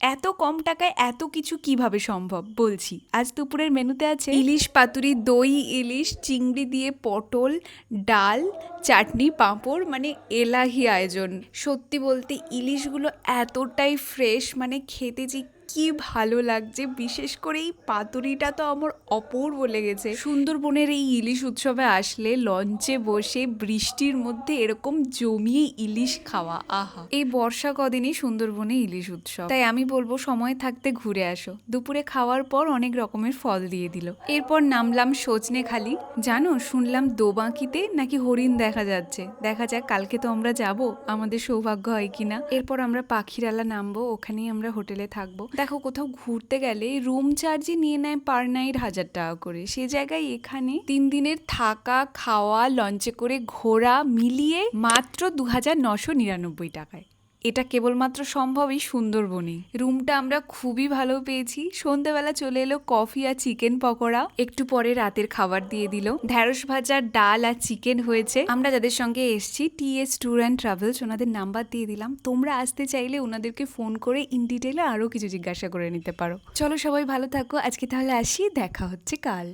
এত কম টাকায় এত কিছু কিভাবে সম্ভব বলছি। আজ দুপুরের মেনুতে আছে ইলিশ পাতুরি, দই ইলিশ, চিংড়ি দিয়ে পটল, ডাল, চাটনি, পাঁপড়, মানে এলাহি আয়োজন। সত্যি বলতে ইলিশগুলো এতটাই ফ্রেশ, মানে খেতে যে কি ভালো লাগছে। বিশেষ করে এই পাতুরিটা তো আমার অপূর্ব লেগেছে। সুন্দরবনের এই ইলিশ উৎসবে আসলে লঞ্চে বসে বৃষ্টির মধ্যে এরকম জমিয়ে ইলিশ খাওয়া, আহা। এই বর্ষা কদিনই সুন্দরবনে ইলিশ উৎসব, তাই আমি বলবো সময় থাকতে ঘুরে আসো। দুপুরে খাওয়ার পর অনেক রকমের ফল দিয়ে দিল। এরপর নামলাম সজনেখালি। জানো, শুনলাম দোবাঁকিতে নাকি হরিণ দেখা যাচ্ছে। দেখা যাক, কালকে তো আমরা যাব, আমাদের সৌভাগ্য হয় কিনা। এরপর আমরা পাখিরালা নামবো, ওখানেই আমরা হোটেলে থাকবো। দেখো, কোথাও ঘুরতে গেলে রুম চার্জই নিয়ে নেয় পার নাইট 1,000 টাকা করে। সে জায়গায় এখানে 3 দিনের থাকা, খাওয়া, লঞ্চে করে ঘোরা মিলিয়ে মাত্র 2,999 টাকায়। এটা কেবলমাত্র সম্ভব এই সুন্দরবনে। রুমটা আমরা খুবই ভালো পেয়েছি। সন্ধ্যেবেলা চলে এলো কফি আর চিকেন পকোড়া। একটু পরে রাতের খাবার দিয়ে দিল। ঢ্যাঁড়স ভাজা, ডাল আর চিকেন হয়েছে। আমরা যাদের সঙ্গে এসছি, TS ট্যুর অ্যান্ড ট্রাভেলস, ওনাদের নাম্বার দিয়ে দিলাম। তোমরা আসতে চাইলে ওনাদেরকে ফোন করে ইন ডিটেলে আরও কিছু জিজ্ঞাসা করে নিতে পারো। চলো, সবাই ভালো থাকো। আজকে তাহলে আসি, দেখা হচ্ছে কাল।